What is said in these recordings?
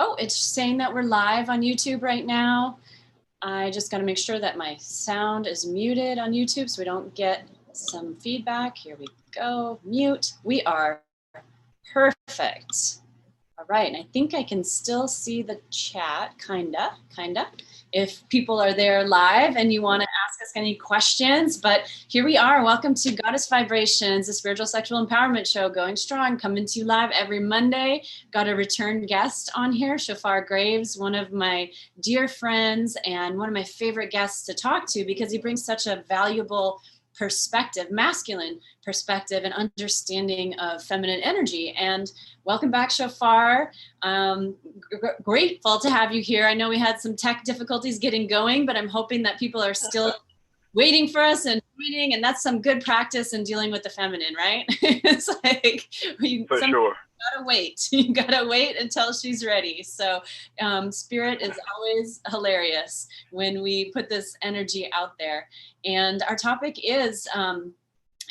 Oh, it's saying that we're live on YouTube right now. I just got to make sure that my sound is muted on YouTube so we don't get some feedback. Here we go. Mute. We are perfect. All right. And I think I can still see the chat, kinda. If people are there live and you want to ask us any questions, but here we are. Welcome to Goddess Vibrations, the spiritual sexual empowerment show, going strong, coming to you live every Monday. Got a return guest on here, Shophar Graves, one of my dear friends and one of my favorite guests to talk to because he brings such a valuable perspective, masculine perspective and understanding of feminine energy. And welcome back, Shophar. Grateful to have you here. I know we had some tech difficulties getting going, but I'm hoping that people are still waiting for us and joining, and that's some good practice in dealing with the feminine, right? It's like sure. Gotta wait. You gotta wait until she's ready. So spirit is always hilarious when we put this energy out there. And our topic is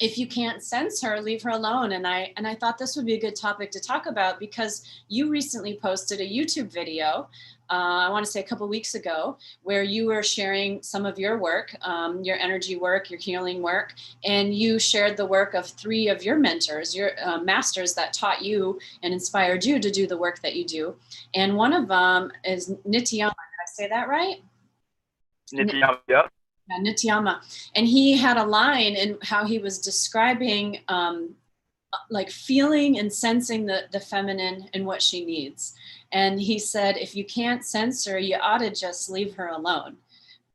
if you can't sense her, leave her alone. And I thought this would be a good topic to talk about because you recently posted a YouTube video, I want to say a couple weeks ago, where you were sharing some of your work, your energy work, your healing work, and you shared the work of 3 of your mentors, your masters that taught you and inspired you to do the work that you do. And one of them is Nityama. Did I say that right? Nityama, yeah. Nityama. And he had a line in how he was describing like feeling and sensing the feminine and what she needs. And he said, if you can't sense her, you ought to just leave her alone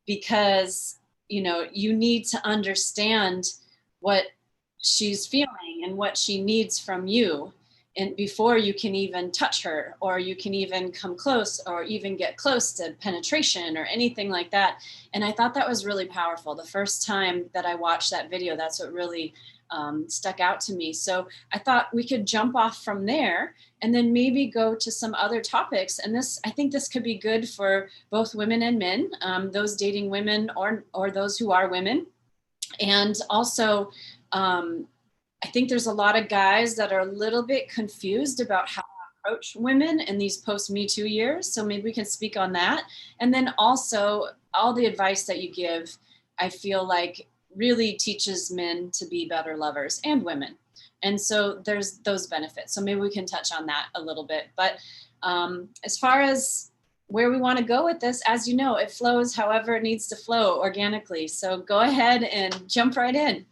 because, you know, you need to understand what she's feeling and what she needs from you. And before you can even touch her or you can even come close or even get close to penetration or anything like that. And I thought that was really powerful. The first time that I watched that video, that's what really stuck out to me. So I thought we could jump off from there and then maybe go to some other topics. And I think this could be good for both women and men, those dating women or those who are women. And also, I think there's a lot of guys that are a little bit confused about how to approach women in these post-Me Too years. So maybe we can speak on that. And then also all the advice that you give, I feel like really teaches men to be better lovers and women. And so there's those benefits. So maybe we can touch on that a little bit. But as far as where we want to go with this, as you know, it flows however it needs to flow organically. So go ahead and jump right in.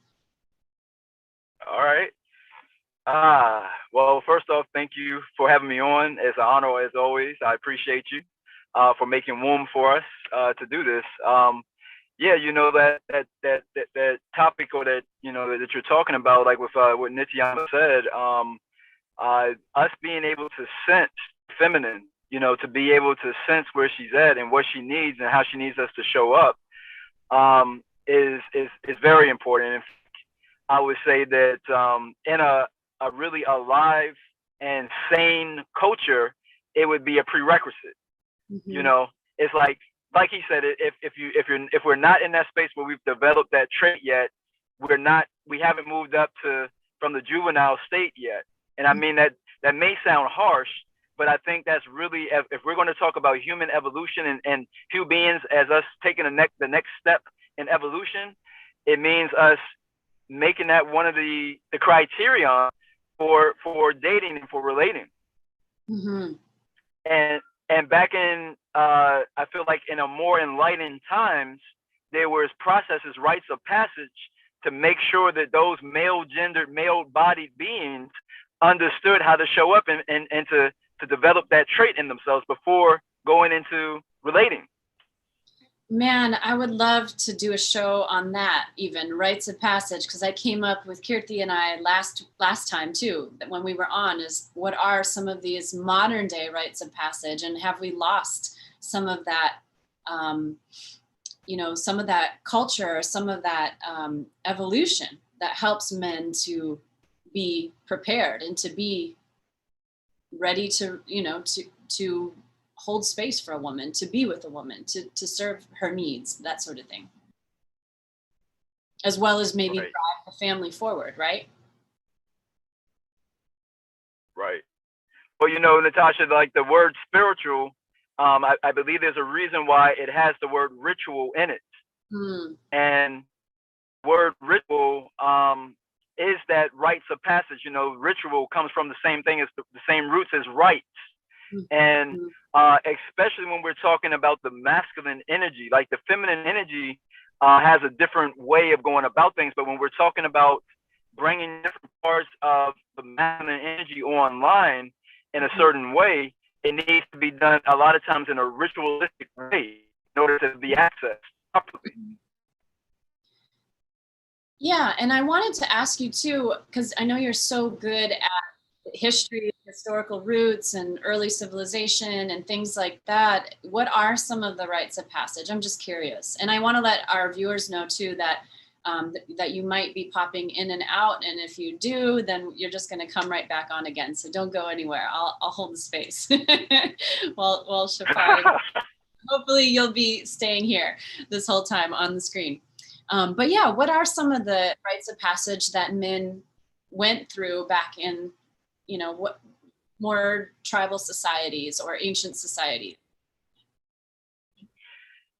All right. Well, first off, thank you for having me on. It's an honor as always. I appreciate you for making room for us to do this. Yeah, you know, that topic or that, you know, that you're talking about, like with what Nityama said, us being able to sense feminine, you know, to be able to sense where she's at and what she needs and how she needs us to show up is very important. And I would say that in a really alive and sane culture, it would be a prerequisite. Mm-hmm. You know, it's like he said, if we're not in that space where we've developed that trait yet, we haven't moved up from the juvenile state yet. And I mean that may sound harsh, but I think that's really, if we're going to talk about human evolution and human beings as us taking the next step in evolution, it means us making that one of the criteria for dating and for relating. Mm-hmm. And back in, I feel like in a more enlightened times, there was processes, rites of passage to make sure that those male-gendered, male-bodied beings understood how to show up and to develop that trait in themselves before going into relating. Man, I would love to do a show on that, even rites of passage, because I came up with Kirti and I last time too, when we were on, is what are some of these modern day rites of passage, and have we lost some of that, you know, some of that culture, some of that evolution that helps men to be prepared and to be ready to, you know, to hold space for a woman, to be with a woman, to serve her needs, that sort of thing. As well as maybe drive the family forward, right? Right. Well, you know, Natasha, like the word spiritual, I believe there's a reason why it has the word ritual in it. Mm. And word ritual is that rites of passage. You know, ritual comes from the same thing as the same roots as rites. And especially when we're talking about the masculine energy, like the feminine energy has a different way of going about things. But when we're talking about bringing different parts of the masculine energy online in a certain way, it needs to be done a lot of times in a ritualistic way in order to be accessed properly. Yeah, and I wanted to ask you too, because I know you're so good at history, historical roots, and early civilization and things like that. What are some of the rites of passage? I'm just curious, and I want to let our viewers know too that that you might be popping in and out, and if you do, then you're just going to come right back on again. So don't go anywhere. I'll hold the space while Shophar. Hopefully, you'll be staying here this whole time on the screen. But yeah, what are some of the rites of passage that men went through back in, you know, what more tribal societies or ancient societies?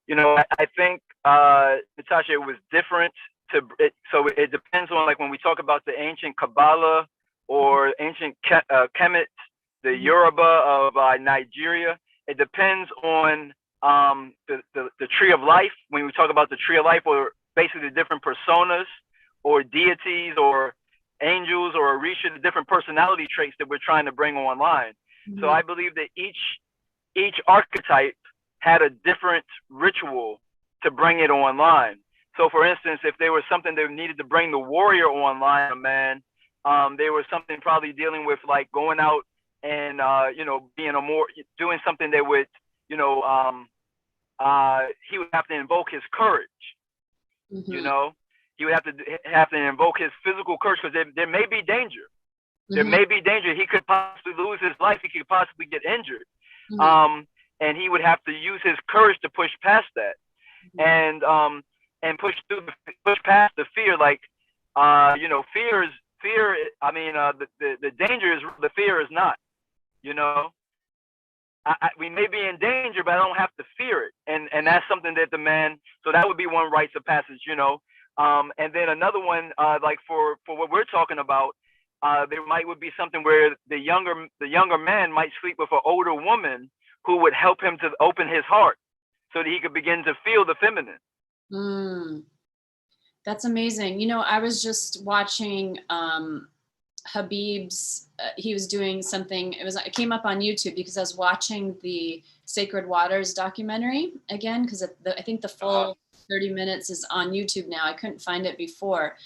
You know, I think, Natasha, it was different. So it depends on, like, when we talk about the ancient Kabbalah or ancient Kemet, the Yoruba of Nigeria, it depends on the tree of life. When we talk about the tree of life, or basically the different personas or deities or angels or Orisha, the different personality traits that we're trying to bring online. So I believe that each archetype had a different ritual to bring it online. So for instance, if there was something that needed to bring the warrior online, man, there was something probably dealing with like going out and, you know, doing something that would, you know, he would have to invoke his courage. You know, he would have to invoke his physical courage, because there may be danger. There may be danger. He could possibly lose his life. He could possibly get injured. And he would have to use his courage to push past that, and push past the fear. Like, you know, fear. I mean, the danger is, the fear is not. You know, we may be in danger, but I don't have to fear it. And that's something that the man. So that would be one rites of passage. You know, and then another one, like for what we're talking about. There would be something where the younger man might sleep with an older woman who would help him to open his heart so that he could begin to feel the feminine. That's amazing. You know, I was just watching Habib's, he was doing something, it came up on YouTube because I was watching the Sacred Waters documentary again, because I think the full 30 minutes is on YouTube now. I couldn't find it before.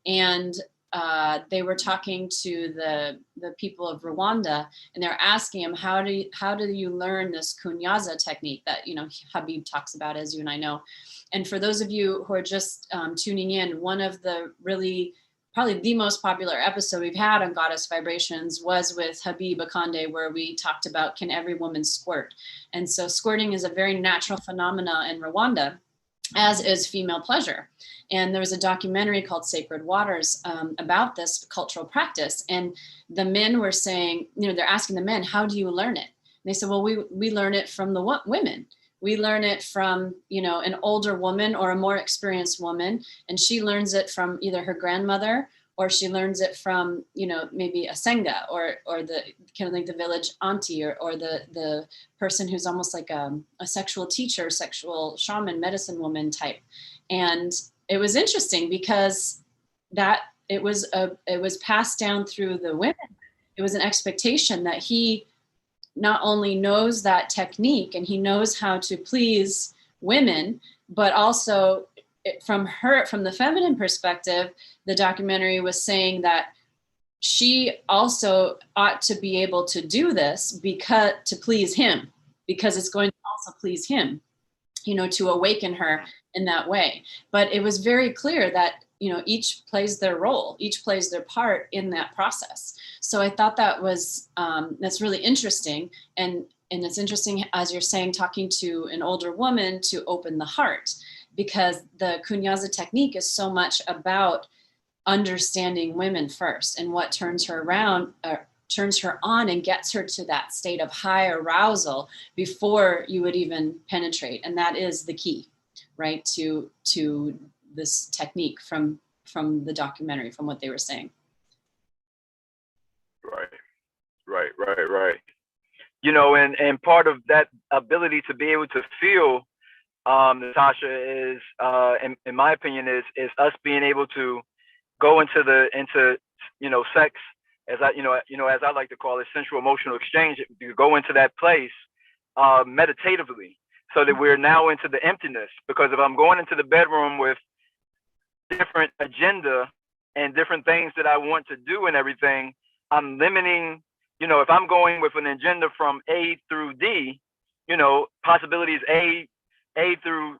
And they were talking to the people of Rwanda, and they're asking him, how do you learn this kunyaza technique that, you know, Habib talks about, as you and I know. And for those of you who are just tuning in, one of the probably the most popular episode we've had on Goddess Vibrations was with Habib Akande, where we talked about, can every woman squirt? And so squirting is a very natural phenomena in Rwanda, as is female pleasure. And there was a documentary called Sacred Waters about this cultural practice. And the men were saying, you know, they're asking the men, how do you learn it? And they said, well, we learn it from the women. We learn it from, you know, an older woman or a more experienced woman. And she learns it from either her grandmother, or she learns it from, you know, maybe a senga or the kind of like the village auntie or the person who's almost like a sexual teacher, sexual shaman, medicine woman type. And it was interesting because it was passed down through the women. It was an expectation that he not only knows that technique and he knows how to please women, but also from the feminine perspective, the documentary was saying that she also ought to be able to do this to please him, because it's going to also please him, you know, to awaken her in that way. But it was very clear that, you know, each plays their role, each plays their part in that process. So I thought that was, that's really interesting. And it's interesting, as you're saying, talking to an older woman to open the heart, because the kunyaza technique is so much about understanding women first and what turns her turns her on and gets her to that state of high arousal before you would even penetrate. And that is the key, right, to this technique from the documentary, from what they were saying. Right. You know, and part of that ability to be able to feel, Natasha, is, in my opinion, is us being able to go into you know, sex, as as I like to call it, sensual emotional exchange. You go into that place meditatively, so that we're now into the emptiness. Because if I'm going into the bedroom with different agenda and different things that I want to do and everything, I'm limiting. You know, if I'm going with an agenda from A through D, you know, possibilities A through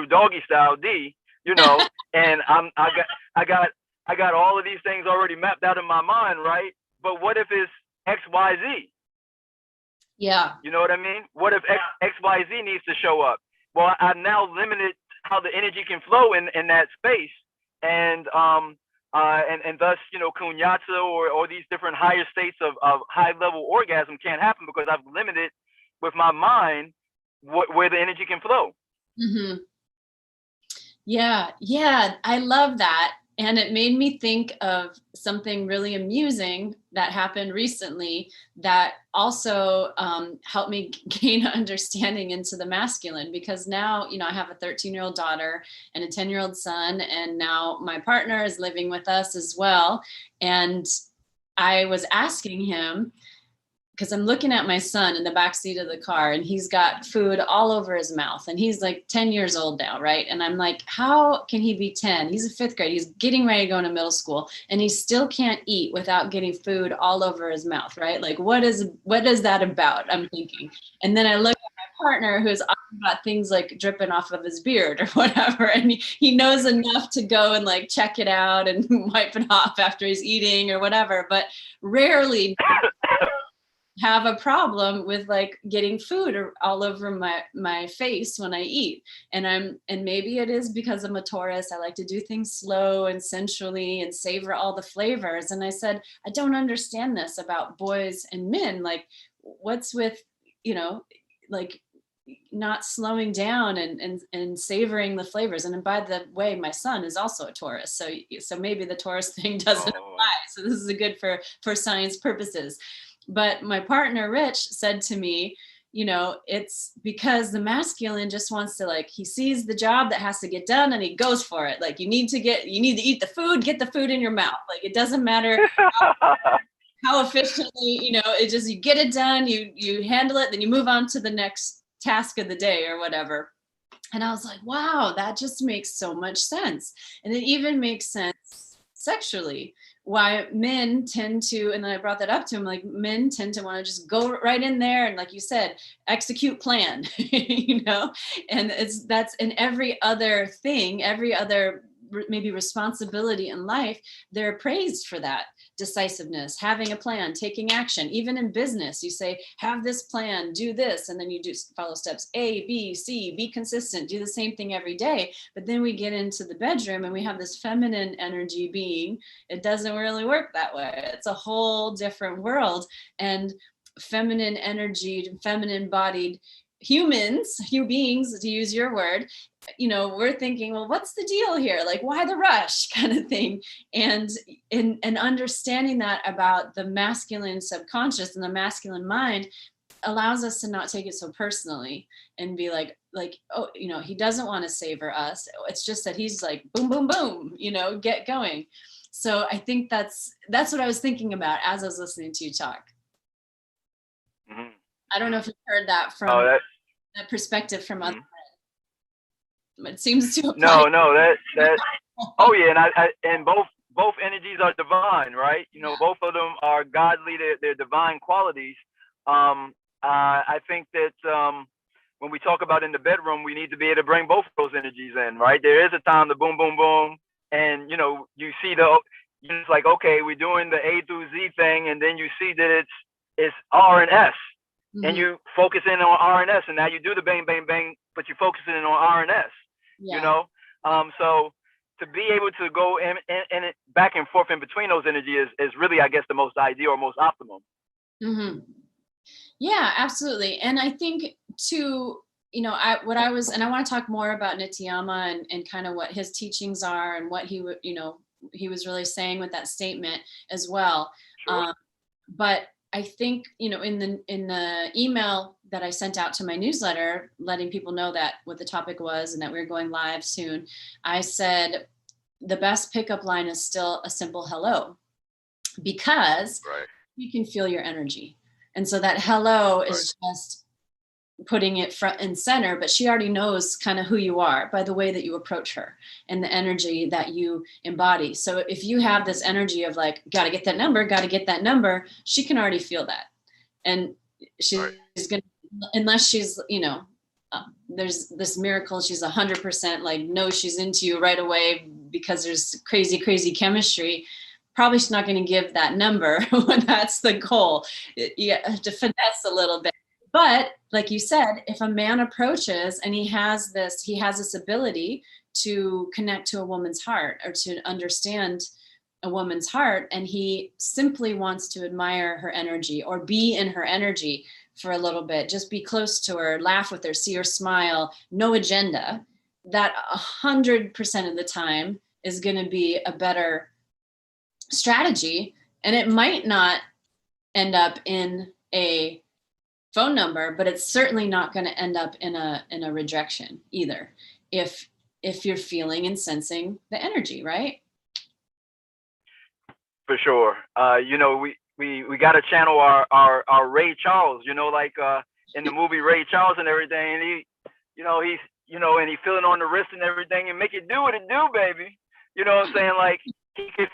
doggy style D, you know, and I got all of these things already mapped out in my mind, right? But what if it's X, Y, Z? Yeah. You know what I mean? What if X, Y, Z needs to show up? Well, I've now limited how the energy can flow in that space, and thus, you know, kunyata or these different higher states of high level orgasm can't happen because I've limited with my mind where the energy can flow. Mm-hmm. Yeah, I love that. And it made me think of something really amusing that happened recently that also helped me gain understanding into the masculine, because now, you know, I have a 13-year-old daughter and a 10-year-old son, and now my partner is living with us as well. And I was asking him, because I'm looking at my son in the back seat of the car, and he's got food all over his mouth, and he's like 10 years old now, right? And I'm like, how can he be 10? He's a 5th grade. He's getting ready to go into middle school, and he still can't eat without getting food all over his mouth, right? Like, what is that about? I'm thinking. And then I look at my partner, who's got things like dripping off of his beard or whatever, and he knows enough to go and like check it out and wipe it off after he's eating or whatever, but rarely have a problem with like getting food all over my face when I eat. And maybe it is because I'm a Taurus. I like to do things slow and sensually and savor all the flavors. And I said, I don't understand this about boys and men. Like, what's with, you know, like not slowing down and savoring the flavors. And by the way, my son is also a Taurus. So maybe the Taurus thing doesn't apply. So this is good for science purposes. But my partner, Rich, said to me, you know, it's because the masculine just wants to, like, he sees the job that has to get done and he goes for it. Like, you need to eat the food, get the food in your mouth. Like, it doesn't matter how efficiently, you know, it just, you get it done, you handle it, then you move on to the next task of the day or whatever. And I was like, wow, that just makes so much sense. And it even makes sense sexually, why men tend to, and then I brought that up to him, like, men tend to want to just go right in there and, like you said, execute plan, you know, and that's in every other thing, every other maybe responsibility in life, they're praised for that decisiveness, having a plan, taking action. Even in business, you say, have this plan, do this, and then you do follow steps A, B, C, be consistent, do the same thing every day. But then we get into the bedroom and we have this feminine energy being. It doesn't really work that way. It's a whole different world. And feminine energy, feminine bodied human beings, to use your word, you know, we're thinking, well, what's the deal here? Like, why the rush, kind of thing. And understanding that about the masculine subconscious and the masculine mind allows us to not take it so personally and be like, oh, you know, he doesn't want to savor us. It's just that he's like, boom, boom, boom, you know, get going. So I think that's what I was thinking about as I was listening to you talk. Mm-hmm. I don't know if you've heard that from that perspective from other men. It seems to apply. No, that oh yeah, and both energies are divine, right? You know, both of them are godly. They're divine qualities. I think that when we talk about in the bedroom, we need to be able to bring both of those energies in, right? There is a time to boom, boom, boom, and you know, you see it's like, okay, we're doing the A through Z thing, and then you see that it's R and S. And you focus in on R and S, and now you do the bang, bang, bang, but you're focusing in on R and S, you know? So to be able to go in it back and forth in between those energies is really, I guess, the most ideal or most optimum. Mm-hmm. Yeah, absolutely. And I think too, I want to talk more about Nitiyama and kind of what his teachings are and what he would, he was really saying with that statement as well. Sure. But I think, in the email that I sent out to my newsletter, letting people know that what the topic was and that we were going live soon, I said, the best pickup line is still a simple hello, because you can feel your energy. And so that hello is just putting it front and center, but she already knows kind of who you are by the way that you approach her and the energy that you embody. So if you have this energy of like, got to get that number, she can already feel that. And she's going to, unless she's, there's this miracle, she's 100% like, no, she's into you right away because there's crazy chemistry. Probably she's not going to give that number when that's the goal. You have to finesse a little bit. But like you said, if a man approaches and he has this ability to connect to a woman's heart or to understand a woman's heart, and he simply wants to admire her energy or be in her energy for a little bit, just be close to her, laugh with her, see her smile, no agenda, that 100% of the time is going to be a better strategy. And it might not end up in a phone number, but it's certainly not going to end up in a rejection either, if you're feeling and sensing the energy, right? For sure. We got to channel our Ray Charles, like in the movie Ray Charles and everything, and he's and he feeling on the wrist and everything, and make it do what it do, baby. You know what I'm saying? Like he could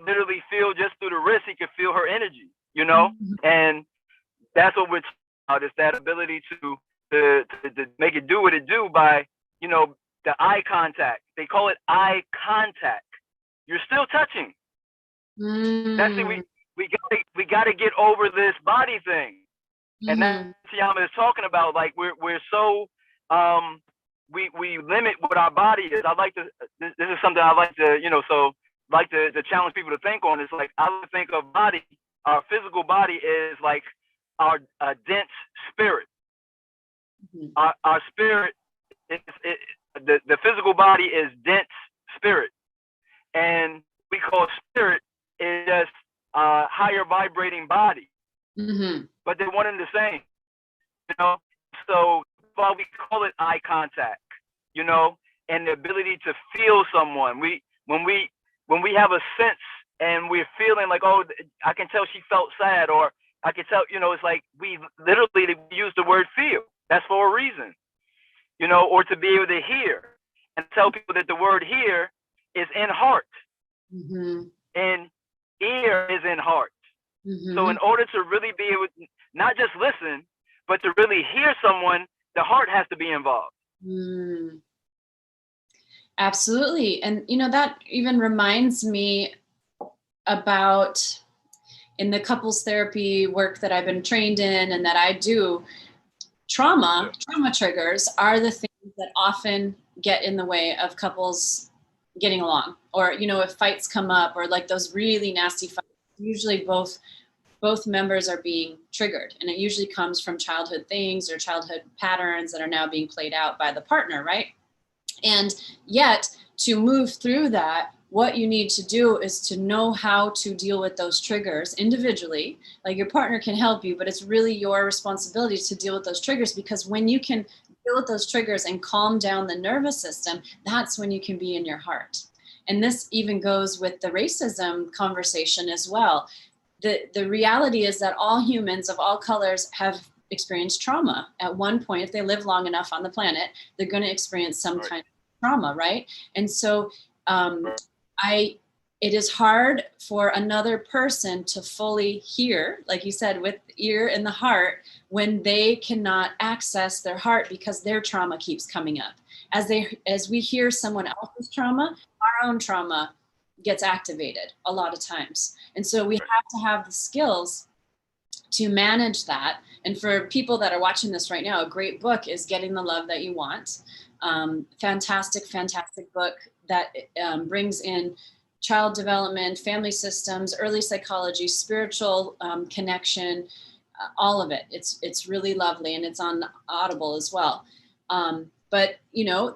literally feel just through the wrist, he could feel her energy, and that's what we're talking about, is that ability to make it do what it do by, the eye contact. They call it eye contact. You're still touching. That's it. We got to get over this body thing, and that's what Yama is talking about. Like we're so we limit what our body is. I like to. This is something I like to to challenge people to think on. It's like I would think of body. Our physical body is like our dense spirit. Our spirit is the physical body is dense spirit, and we call spirit is just higher vibrating body. But they're one and the same, So while we call it eye contact, and the ability to feel someone, when we have a sense and we're feeling like, oh, I can tell she felt sad, or I can tell, it's like we literally use the word feel. That's for a reason, or to be able to hear and tell people that the word hear is in heart, and ear is in heart. So in order to really be able to not just listen, but to really hear someone, the heart has to be involved. Absolutely. And, that even reminds me about in the couples therapy work that I've been trained in and that I do, trauma triggers are the things that often get in the way of couples getting along. Or, if fights come up or like those really nasty fights, usually both members are being triggered. And it usually comes from childhood things or childhood patterns that are now being played out by the partner, right? And yet to move through that, what you need to do is to know how to deal with those triggers individually. Like your partner can help you, but it's really your responsibility to deal with those triggers, because when you can deal with those triggers and calm down the nervous system, that's when you can be in your heart. And this even goes with the racism conversation as well. The reality is that all humans of all colors have experienced trauma at one point. If they live long enough on the planet, they're going to experience some kind of trauma, right? And so it is hard for another person to fully hear, like you said, with ear and the heart, when they cannot access their heart because their trauma keeps coming up. As we hear someone else's trauma, our own trauma gets activated a lot of times. And so we have to have the skills to manage that. And for people that are watching this right now, a great book is Getting the Love That You Want. Fantastic book. that brings in child development, family systems, early psychology, spiritual connection, all of it. It's really lovely, and it's on Audible as well. But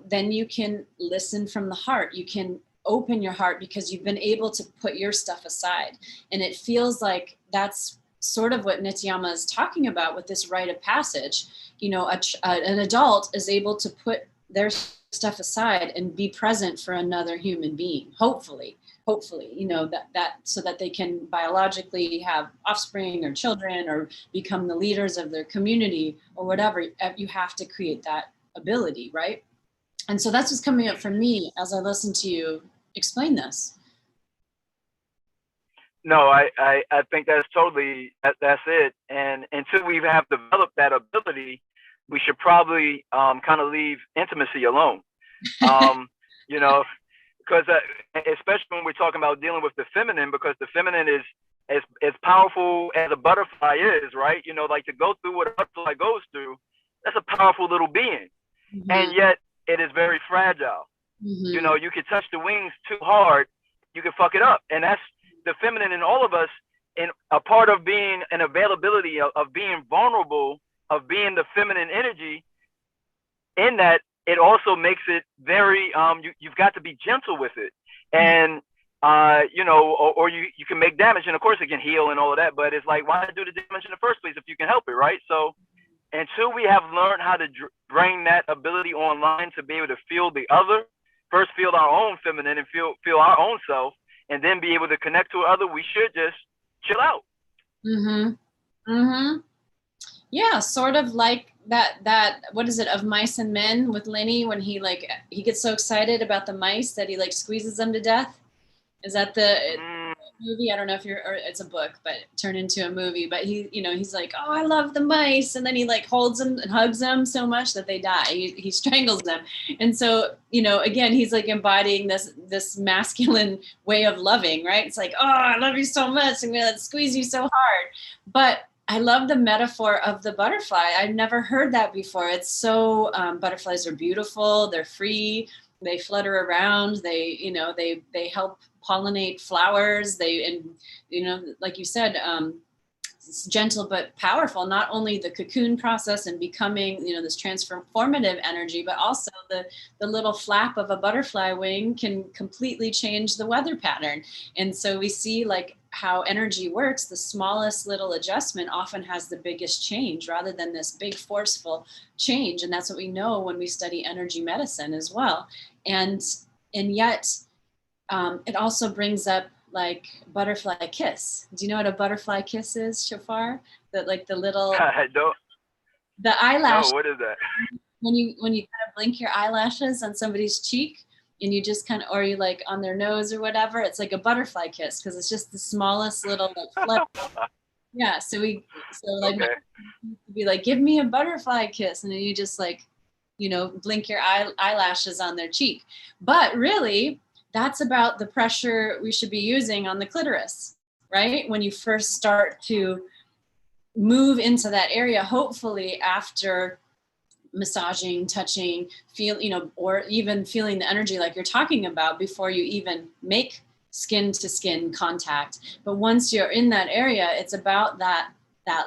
then you can listen from the heart. You can open your heart because you've been able to put your stuff aside, and it feels like that's sort of what Nityama is talking about with this rite of passage. An adult is able to put their stuff aside and be present for another human being, hopefully, that so that they can biologically have offspring or children or become the leaders of their community or whatever. You have to create that ability, right? And so that's what's coming up for me as I listen to you explain this. No, I think that's totally, that's it. And until we have developed that ability, we should probably kind of leave intimacy alone. Because especially when we're talking about dealing with the feminine, because the feminine is as powerful as a butterfly is, right? Like to go through what a butterfly goes through, that's a powerful little being. Mm-hmm. And yet it is very fragile. Mm-hmm. You can touch the wings too hard, you can fuck it up. And that's the feminine in all of us, and a part of being an availability of being vulnerable, of being the feminine energy, in that it also makes it very, you've got to be gentle with it. And, or you can make damage, and of course it can heal and all of that, but it's like, why do the damage in the first place if you can help it, right? So until we have learned how to bring that ability online to be able to feel the other, first feel our own feminine and feel our own self, and then be able to connect to other, we should just chill out. Mm-hmm. Mm-hmm. Yeah, sort of like that what is it, Of Mice and Men with Lenny, when he gets so excited about the mice that he squeezes them to death. Is that the movie? I don't know if or it's a book, but it turned into a movie. But he's like, oh, I love the mice, and then he holds them and hugs them so much that they die. He strangles them, and so again, he's embodying this masculine way of loving, right? It's like, oh, I love you so much, I'm gonna squeeze you so hard. But I love the metaphor of the butterfly. I've never heard that before. It's so butterflies are beautiful. They're free. They flutter around. They help pollinate flowers. Like you said, it's gentle but powerful. Not only the cocoon process and becoming, this transformative energy, but also the little flap of a butterfly wing can completely change the weather pattern. And so we see how energy works. The smallest little adjustment often has the biggest change, rather than this big forceful change. And that's what we know when we study energy medicine as well. And yet it also brings up butterfly kiss. Do you know what a butterfly kiss is, Shophar? That the little I don't. The eyelash. No, what is that? When you kind of blink your eyelashes on somebody's cheek, and you just kind of, or you on their nose or whatever, it's like a butterfly kiss, because it's just the smallest little flutter. Yeah. So okay. Be give me a butterfly kiss, and then you just blink your eyelashes on their cheek. But really, that's about the pressure we should be using on the clitoris, right? When you first start to move into that area, hopefully after massaging, touching, or even feeling the energy like you're talking about before you even make skin to skin contact. But once you're in that area, it's about that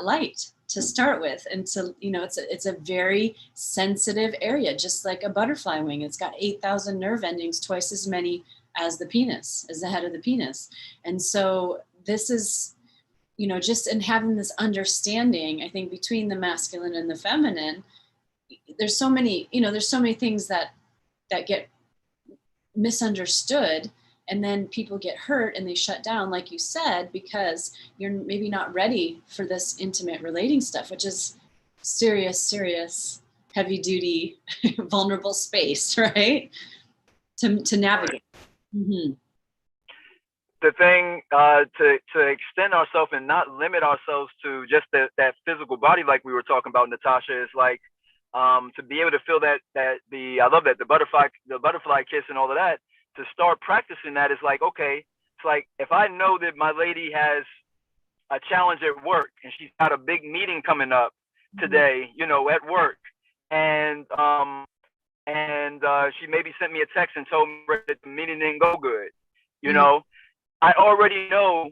light to start with. And to, it's a very sensitive area, just like a butterfly wing. It's got 8,000 nerve endings, twice as many as the penis, as the head of the penis. And so this is, just in having this understanding, I think, between the masculine and the feminine, there's so many things that get misunderstood, and then people get hurt and they shut down, like you said, because you're maybe not ready for this intimate relating stuff, which is serious, heavy duty, vulnerable space, right? To navigate. Mm-hmm. The thing to extend ourselves and not limit ourselves to just that physical body, like we were talking about, Natasha, is to be able to feel I love that, the butterfly kiss and all of that. To start practicing that is okay, it's if I know that my lady has a challenge at work and she's got a big meeting coming up today, at work, and and she maybe sent me a text and told me that the meeting didn't go good. You know, I already know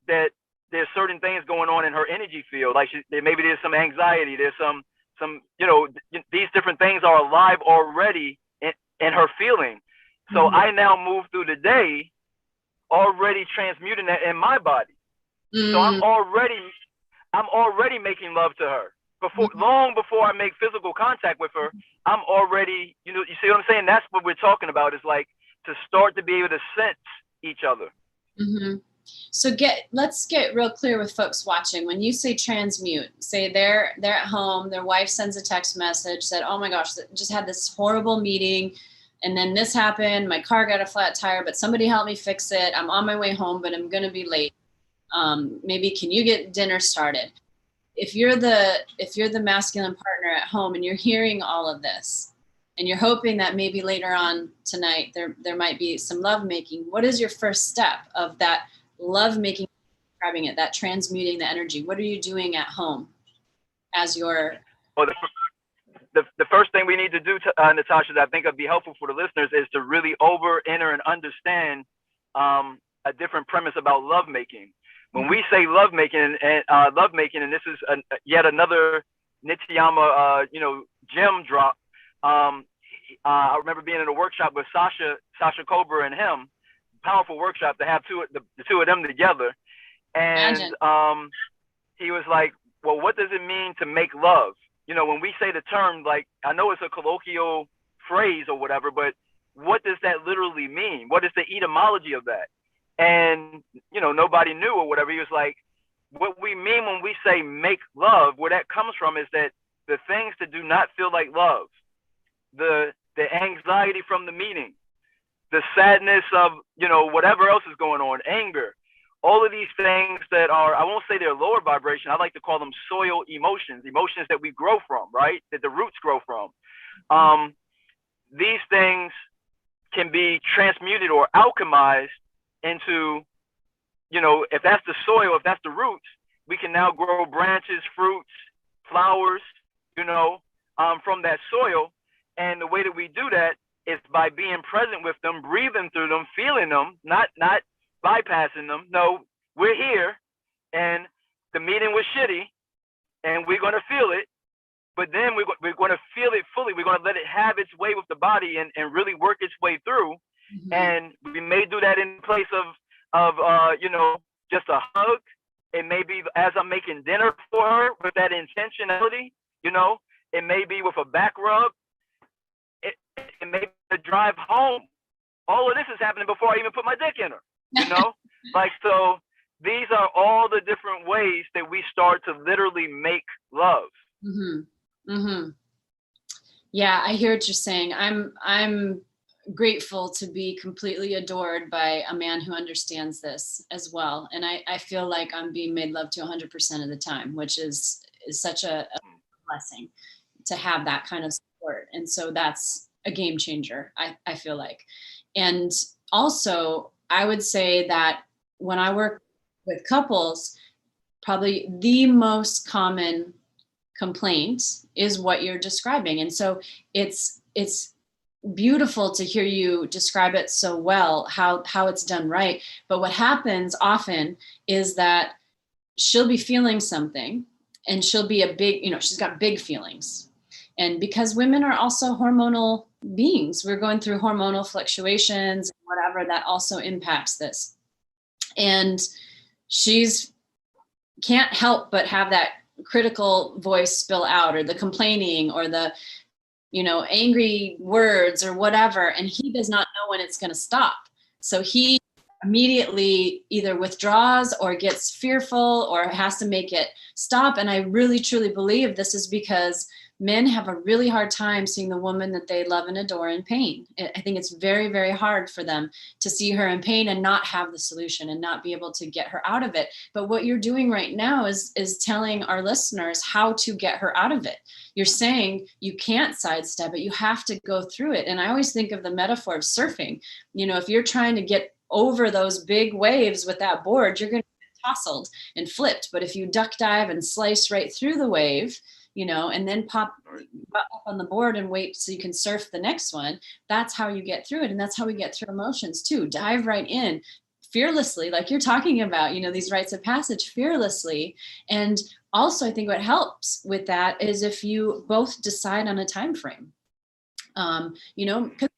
that there's certain things going on in her energy field. Like maybe there's some anxiety, there's some these different things are alive already in her feeling. So I now move through the day already transmuting that in my body. So I'm already making love to her. Long before I make physical contact with her, I'm already, you see what I'm saying? That's what we're talking about, is like to start to be able to sense each other. So let's get real clear with folks watching. When you say transmute, say they're at home, their wife sends a text message, said, oh my gosh, just had this horrible meeting, and then this happened, my car got a flat tire, but somebody help me fix it. I'm on my way home, but I'm gonna be late. Maybe can you get dinner started? If you're the masculine partner at home and you're hearing all of this, and you're hoping that maybe later on tonight there might be some love making, what is your first step of that love making, describing it, that transmuting the energy? What are you doing at home as your... Well, the first thing we need to do, Natasha, that I think would be helpful for the listeners, is to really enter and understand a different premise about lovemaking. When we say lovemaking, and this is yet another Nityama, gem drop. I remember being in a workshop with Sasha Cobra and him, powerful workshop to have the two of them together. And he was like, well, what does it mean to make love? When we say the term, like, I know it's a colloquial phrase or whatever, but what does that literally mean? What is the etymology of that? And, nobody knew or whatever. He was like, what we mean when we say make love, where that comes from is that the things that do not feel like love, the anxiety from the meeting, the sadness of, whatever else is going on, anger, all of these things that are, I won't say they're lower vibration. I like to call them soil emotions that we grow from, right? That the roots grow from. These things can be transmuted or alchemized into, if that's the soil, if that's the roots, we can now grow branches, fruits, flowers, from that soil. And the way that we do that is by being present with them, breathing through them, feeling them, not bypassing them. No, we're here, and the meeting was shitty, and we're going to feel it, but then we're going to feel it fully. We're going to let it have its way with the body and really work its way through. And we may do that in place of just a hug. It may be as I'm making dinner for her with that intentionality. It may be with a back rub. It may be a drive home. All of this is happening before I even put my dick in her. Like, so these are all the different ways that we start to literally make love. Yeah, I hear what you're saying. I'm grateful to be completely adored by a man who understands this as well. And I feel like I'm being made love to 100% of the time, which is such a blessing to have that kind of support. And so that's a game changer, I feel like. And also, I would say that when I work with couples, probably the most common complaint is what you're describing. And so it's beautiful to hear you describe it so well, how it's done right. But what happens often is that she'll be feeling something, and she'll be she's got big feelings. And because women are also hormonal beings, we're going through hormonal fluctuations, whatever, that also impacts this. And she's can't help but have that critical voice spill out, or the complaining, or the angry words or whatever, and he does not know when it's going to stop. So he immediately either withdraws or gets fearful or has to make it stop. And I really, truly believe this is because men have a really hard time seeing the woman that they love and adore in pain. I think it's very, very hard for them to see her in pain and not have the solution and not be able to get her out of it. But what you're doing right now is telling our listeners how to get her out of it. You're saying you can't sidestep it, you have to go through it. And I always think of the metaphor of surfing. If you're trying to get over those big waves with that board, you're going to get tousled and flipped. But if you duck dive and slice right through the wave, and then pop up on the board and wait so you can surf the next one. That's how you get through it. And that's how we get through emotions too. Dive right in fearlessly, like you're talking about, these rites of passage fearlessly. And also, I think what helps with that is if you both decide on a time frame. Because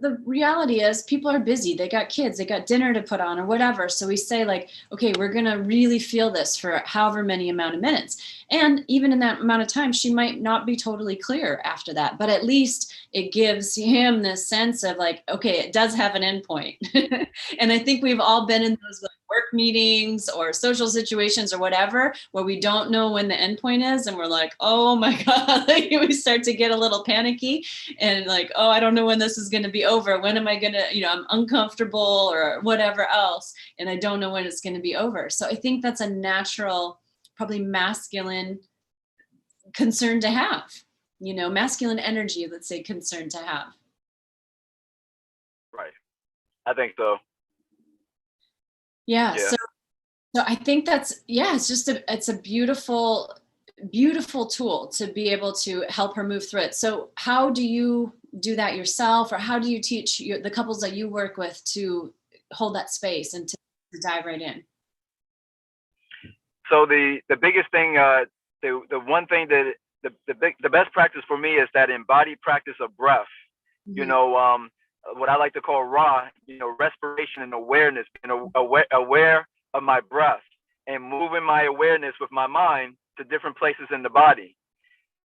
the reality is people are busy. They got kids, they got dinner to put on or whatever. So we say like, okay, we're going to really feel this for however many amount of minutes. And even in that amount of time, she might not be totally clear after that, but at least it gives him this sense of like, okay, it does have an endpoint. And I think we've all been in those like work meetings or social situations or whatever, where we don't know when the endpoint is. And we're like, oh my God, like we start to get a little panicky and like, oh, I don't know when this is going to be over. When am I going to, I'm uncomfortable or whatever else. And I don't know when it's going to be over. So I think that's a natural, probably masculine concern to have, masculine energy, let's say, concern to have. Right. I think so. Yeah. So I think that's, it's just it's a beautiful tool to be able to help her move through it. So how do you do that yourself, or how do you teach the couples that you work with to hold that space and to dive right in? So the biggest thing, the one thing that the best practice for me is that embodied practice of breath. Mm-hmm. What I like to call raw, respiration and awareness, aware of my breath and moving my awareness with my mind to different places in the body,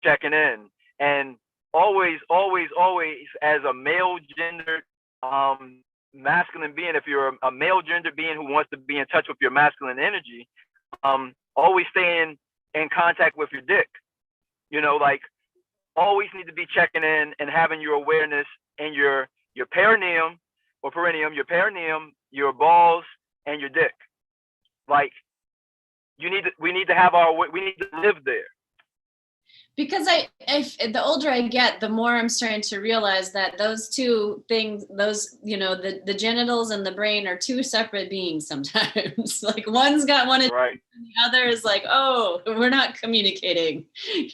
checking in. And always as a male gendered masculine being, if you're a male gendered being who wants to be in touch with your masculine energy, always staying in contact with your dick, like always need to be checking in and having your awareness in your perineum, your balls, and your dick. Like we need to live there. Because the older I get, the more I'm starting to realize that those two things, the genitals and the brain are two separate beings sometimes. Like one's got one and the other is like, oh, we're not communicating.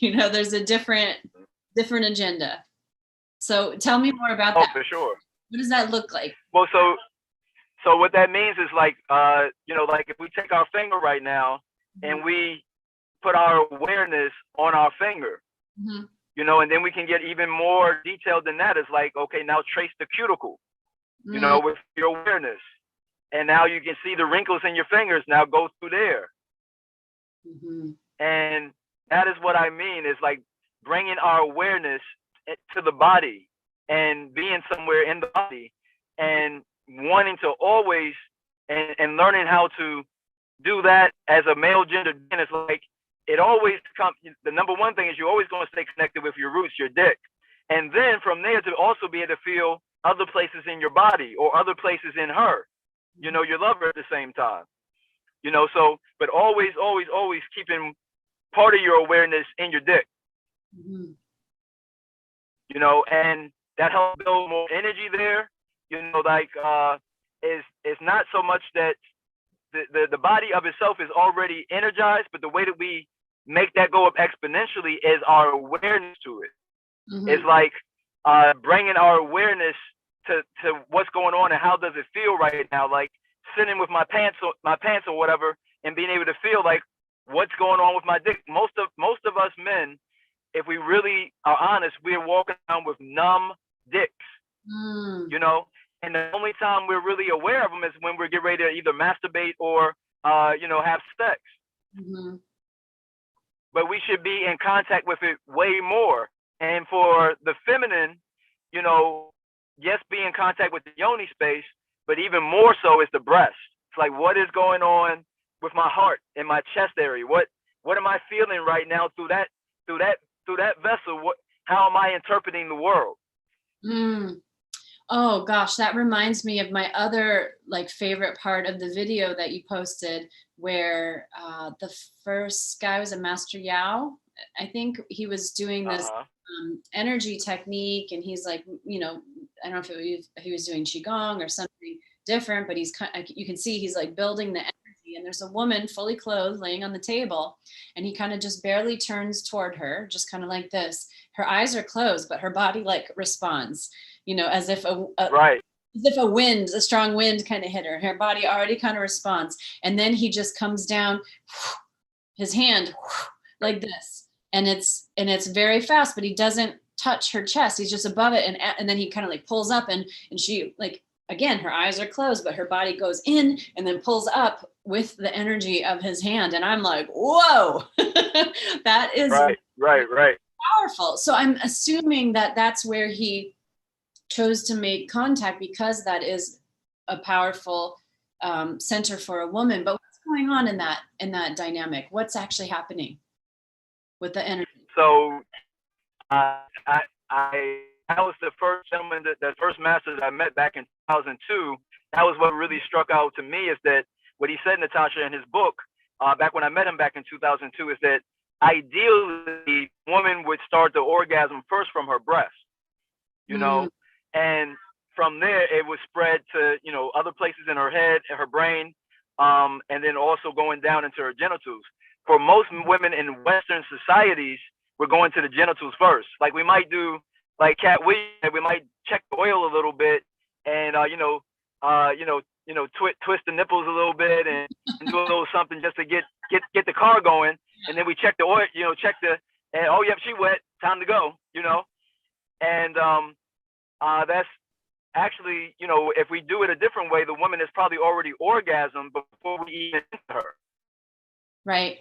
There's a different agenda. So tell me more about that. Oh, for sure. What does that look like? Well, so what that means is like, like if we take our finger right now and we put our awareness on our finger, mm-hmm. And then we can get even more detailed than that. It's like, okay, now trace the cuticle, mm-hmm. With your awareness. And now you can see the wrinkles in your fingers now go through there. Mm-hmm. And that is what I mean, is like bringing our awareness to the body and being somewhere in the body and wanting to always and learning how to do that as a male gender. And it's like, it always comes, the number one thing is you're always going to stay connected with your roots, your dick. And then from there to also be able to feel other places in your body or other places in her, your lover at the same time, so, but always keeping part of your awareness in your dick, mm-hmm. And that helps build more energy there, like, it's not so much that the body of itself is already energized, but the way that we make that go up exponentially is our awareness to it. Mm-hmm. It's like bringing our awareness to what's going on and how does it feel right now, like sitting with my pants or whatever and being able to feel like what's going on with my dick. Most of us men, if we really are honest, we're walking around with numb dicks, and the only time we're really aware of them is when we're getting ready to either masturbate or, have sex. Mm-hmm. But we should be in contact with it way more. And for the feminine, yes, be in contact with the yoni space, but even more so is the breast. It's like, what is going on with my heart and my chest area? What am I feeling right now through that vessel? How am I interpreting the world? Mm. Oh gosh, that reminds me of my other favorite part of the video that you posted, where the first guy was a Master Yao. I think he was doing this energy technique, and he's like, I don't know if he was doing qigong or something different, but he's you can see he's like building the energy and there's a woman fully clothed laying on the table, and he kind of just barely turns toward her, just kind of like this. Her eyes are closed, but her body like responds, as if Right. as if a strong wind kind of hit her. Her body already kind of responds. And then he just comes down, his hand like this. And it's very fast, but he doesn't touch her chest. He's just above it. And then he kind of like pulls up and she like, again, her eyes are closed, but her body goes in and then pulls up with the energy of his hand. And I'm like, whoa, that is right. powerful. So I'm assuming that that's where he chose to make contact, because that is a powerful center for a woman. But what's going on in that dynamic? What's actually happening with the energy? So I was the first gentleman, that first master that I met back in 2002. That was what really struck out to me, is that what he said, Natasha, in his book, back when I met him back in 2002, is that ideally, woman would start the orgasm first from her breast, and from there it would spread to, other places in her head, her brain, and then also going down into her genitals. For most women in Western societies, we're going to the genitals first. Like we might do, like Cat Williams, we might check the oil a little bit, and twist the nipples a little bit, and do a little something just to get the car going, and then we check the oil, and oh yep, she wet, time to go, and that's actually, if we do it a different way, the woman is probably already orgasmed before we even enter her. Right.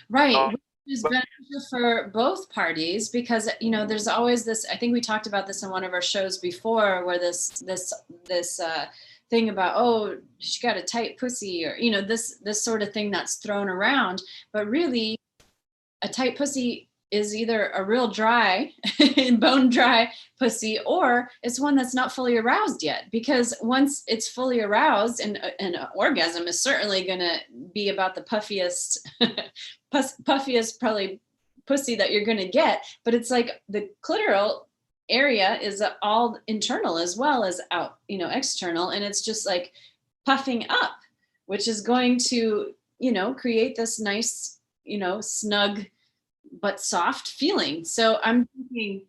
Which is beneficial for both parties, because there's always this, I think we talked about this in one of our shows before, where this thing about, oh, she got a tight pussy, or this sort of thing that's thrown around. But really, a tight pussy is either a real dry, bone dry pussy, or it's one that's not fully aroused yet. Because once it's fully aroused, and an orgasm is certainly going to be about the puffiest probably pussy that you're going to get. But it's like the clitoral area is all internal as well as out, external, and it's just like puffing up, which is going to, create this nice, snug but soft feeling. So I'm thinking,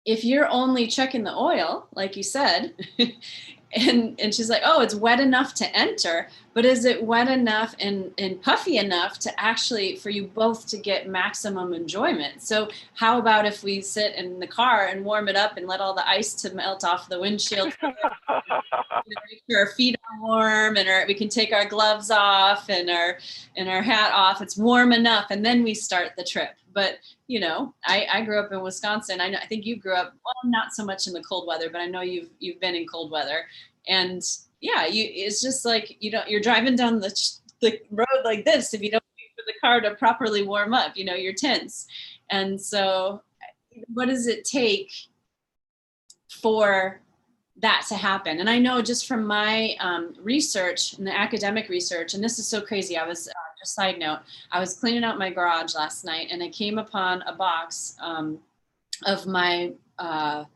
if you're only checking the oil, like you said, and she's like, oh, it's wet enough to enter, but is it wet enough and puffy enough to actually, for you both to get maximum enjoyment? So how about if we sit in the car and warm it up and let all the ice to melt off the windshield? Our feet are warm, and we can take our gloves off and our hat off. It's warm enough, and then we start the trip. But I grew up in Wisconsin. I think you grew up, well, not so much in the cold weather, but I know you've been in cold weather. And yeah, it's just like you're driving down the road like this. If you don't wait for the car to properly warm up, you're tense. And so, what does it take for that to happen? And I know just from my research and the academic research, and this is so crazy. I was just side note, I was cleaning out my garage last night, and I came upon a box of my all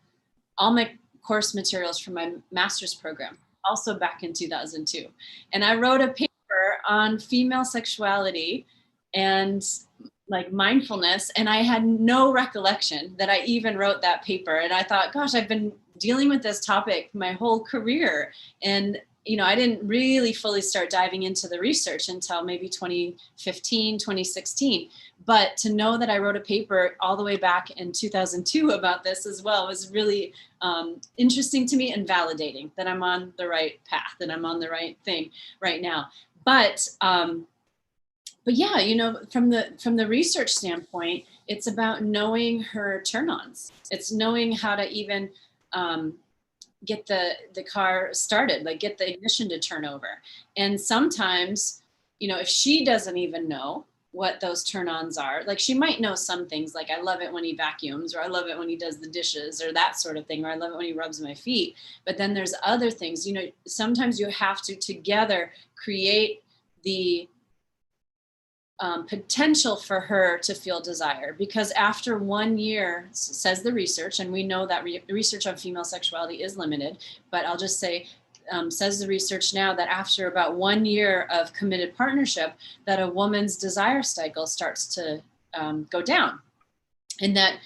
my course materials from my master's program, also back in 2002. And I wrote a paper on female sexuality and like mindfulness, and I had no recollection that I even wrote that paper. And I thought, gosh, I've been dealing with this topic my whole career, and I didn't really fully start diving into the research until maybe 2015, 2016. But to know that I wrote a paper all the way back in 2002 about this as well was really interesting to me, and validating that I'm on the right path and I'm on the right thing right now. But yeah, from the research standpoint, it's about knowing her turn-ons. It's knowing how to even get the car started, like get the ignition to turn over. And sometimes, if she doesn't even know what those turn-ons are, like she might know some things, like I love it when he vacuums, or I love it when he does the dishes, or that sort of thing, or I love it when he rubs my feet. But then there's other things, sometimes you have to together create the potential for her to feel desire. Because after 1 year, says the research, and we know that research on female sexuality is limited, but I'll just say says the research now that after about 1 year of committed partnership, that a woman's desire cycle starts to go down. And that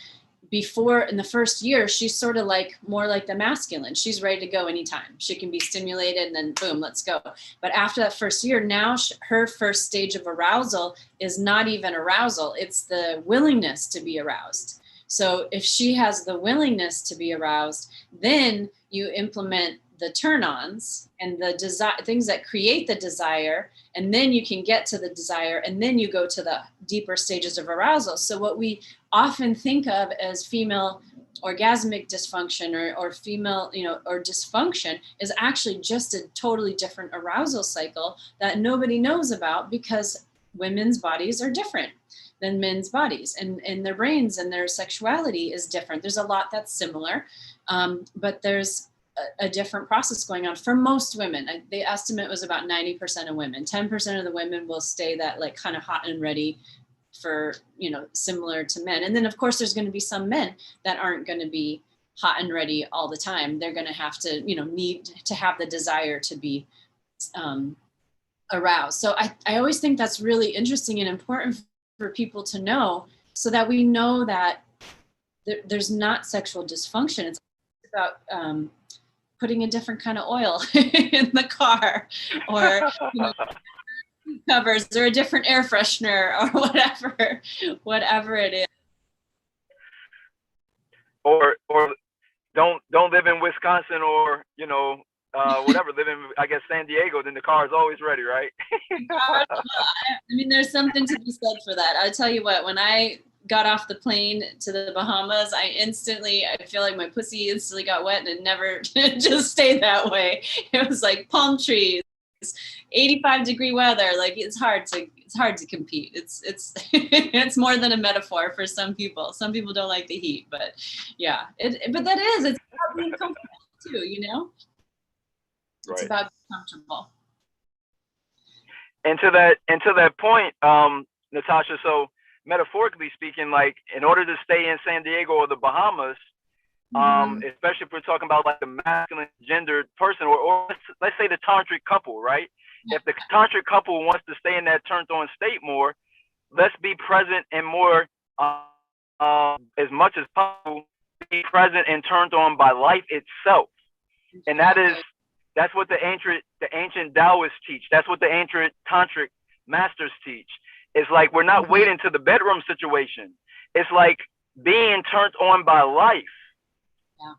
before, in the first year, she's sort of like more like the masculine. She's ready to go anytime. She can be stimulated and then boom, let's go. But after that first year, now her first stage of arousal is not even arousal. It's the willingness to be aroused. So if she has the willingness to be aroused, then you implement the turn-ons and the things that create the desire, and then you can get to the desire, and then you go to the deeper stages of arousal. So what we often think of as female orgasmic dysfunction or female, or dysfunction is actually just a totally different arousal cycle that nobody knows about, because women's bodies are different than men's bodies, and their brains and their sexuality is different. There's a lot that's similar, but there's a different process going on for most women. The estimate was about 90% of women. 10% of the women will stay that like kind of hot and ready for, similar to men. And then of course there's going to be some men that aren't going to be hot and ready all the time. They're going to have to, need to have the desire to be aroused. So I always think that's really interesting and important for people to know, so that we know that there's not sexual dysfunction. It's about putting a different kind of oil in the car, or covers, or a different air freshener, or whatever it is. Or don't live in Wisconsin, or whatever, live in, I guess, San Diego, then the car is always ready, right? I mean, there's something to be said for that. I'll tell you what, when I got off the plane to the Bahamas, I feel like my pussy instantly got wet, and it never just stayed that way. It was like palm trees, 85-degree weather. Like it's hard to compete. It's it's more than a metaphor for some people. Some people don't like the heat, but yeah, it's about being comfortable too, It's about being comfortable. And to that point, Natasha, so metaphorically speaking, like in order to stay in San Diego or the Bahamas, especially if we're talking about like the masculine gendered person, or let's say the tantric couple, right? Yeah. If the tantric couple wants to stay in that turned on state more, let's be present and more, as much as possible, be present and turned on by life itself. And that's what the ancient Taoists teach. That's what the ancient tantric masters teach. It's like we're not waiting to the bedroom situation. It's like being turned on by life. Yeah.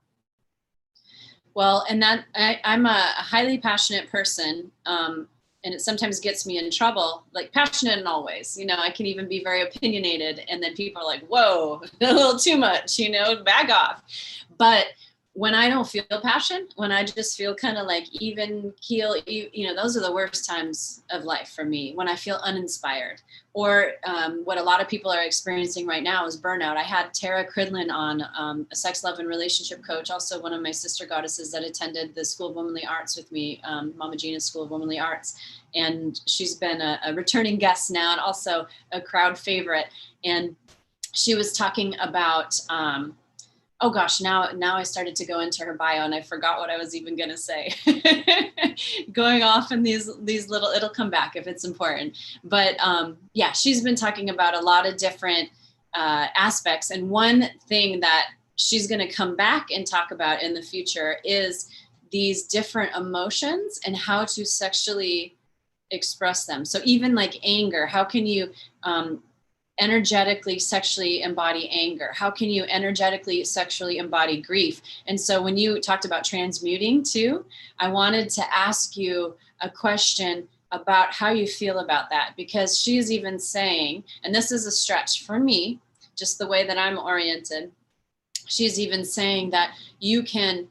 Well, and that I'm a highly passionate person, and it sometimes gets me in trouble. Like passionate in all ways. I can even be very opinionated, and then people are like, "Whoa, a little too much," back off. But when I don't feel passion, when I just feel kind of like even keel, those are the worst times of life for me, when I feel uninspired. Or what a lot of people are experiencing right now is burnout. I had Tara Cridlin on, a sex, love, and relationship coach, also one of my sister goddesses that attended the School of Womanly Arts with me, Mama Gina's School of Womanly Arts. And she's been a returning guest now, and also a crowd favorite. And she was talking about, oh gosh, now I started to go into her bio and I forgot what I was even going to say. Going off in these little, it'll come back if it's important. But yeah, she's been talking about a lot of different aspects. And one thing that she's going to come back and talk about in the future is these different emotions and how to sexually express them. So even like anger, how can you energetically sexually embody anger? How can you energetically sexually embody grief? And so when you talked about transmuting too, I wanted to ask you a question about how you feel about that, because she's even saying, and this is a stretch for me, just the way that I'm oriented, she's even saying that you can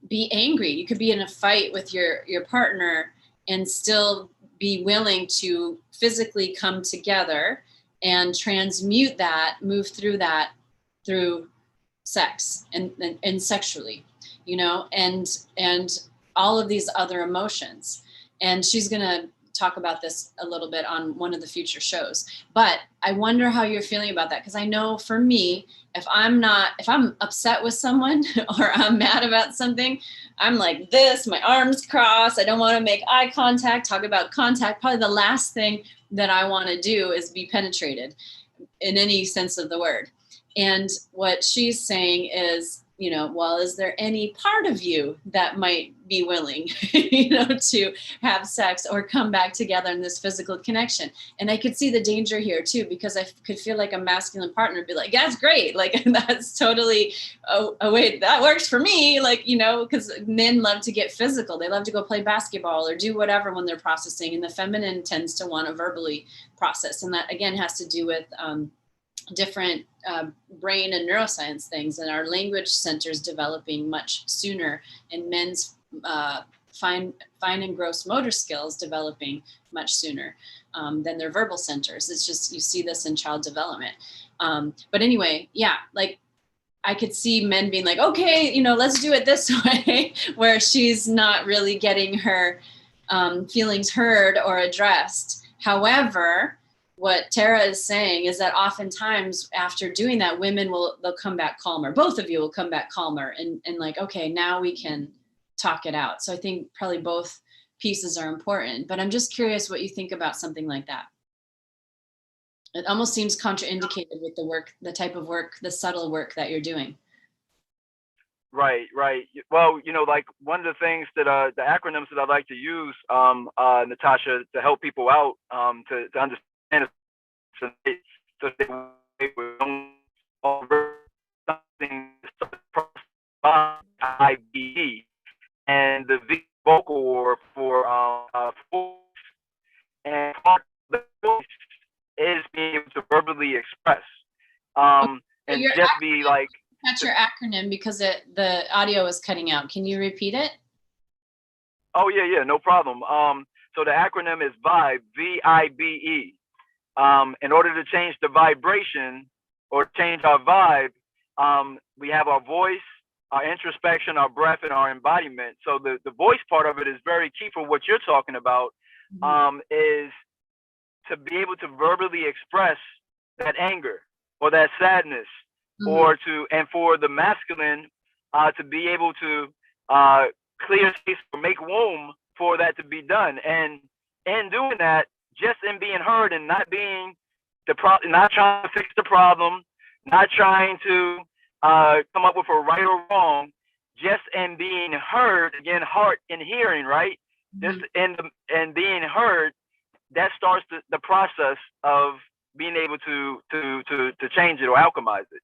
be angry. You could be in a fight with your partner and still be willing to physically come together and transmute that, move through that through sex and sexually, and all of these other emotions. And she's going to talk about this a little bit on one of the future shows. But I wonder how you're feeling about that. Because I know for me, if I'm upset with someone or I'm mad about something, I'm like this, my arms crossed. I don't want to make eye contact, talk about contact. Probably the last thing that I want to do is be penetrated in any sense of the word. And what she's saying is, well, is there any part of you that might be willing, to have sex or come back together in this physical connection? And I could see the danger here too, because I could feel like a masculine partner be like, that's great. Like, that's totally, oh wait, that works for me. Like, because men love to get physical. They love to go play basketball or do whatever when they're processing. And the feminine tends to want to verbally process. And that again has to do with, different brain and neuroscience things, and our language centers developing much sooner, and men's fine and gross motor skills developing much sooner than their verbal centers. It's just, you see this in child development. But anyway, yeah, like I could see men being like, okay, let's do it this way, where she's not really getting her feelings heard or addressed. However, what Tara is saying is that oftentimes after doing that, they'll come back calmer. Both of you will come back calmer and like, okay, now we can talk it out. So I think probably both pieces are important, but I'm just curious what you think about something like that. It almost seems contraindicated with the work, the type of work, the subtle work that you're doing. Right. Well, like one of the things that the acronyms that I like to use, Natasha, to help people out, to understand. So they something IBE, and the V vocal for voice, and part of the voice is being able to verbally express, and just be like. That's your acronym, because the audio is cutting out. Can you repeat it? Oh yeah, no problem. So the acronym is VIBE, VIBE. In order to change the vibration or change our vibe, we have our voice, our introspection, our breath, and our embodiment. So the voice part of it is very key for what you're talking about, is to be able to verbally express that anger or that sadness, and for the masculine to be able to clear space or make room for that to be done. And in doing that, just in being heard and not being not trying to fix the problem, not trying to come up with a right or wrong, just in being heard, again, heart and hearing, right? Just in being heard, that starts the process of being able to change it or alchemize it.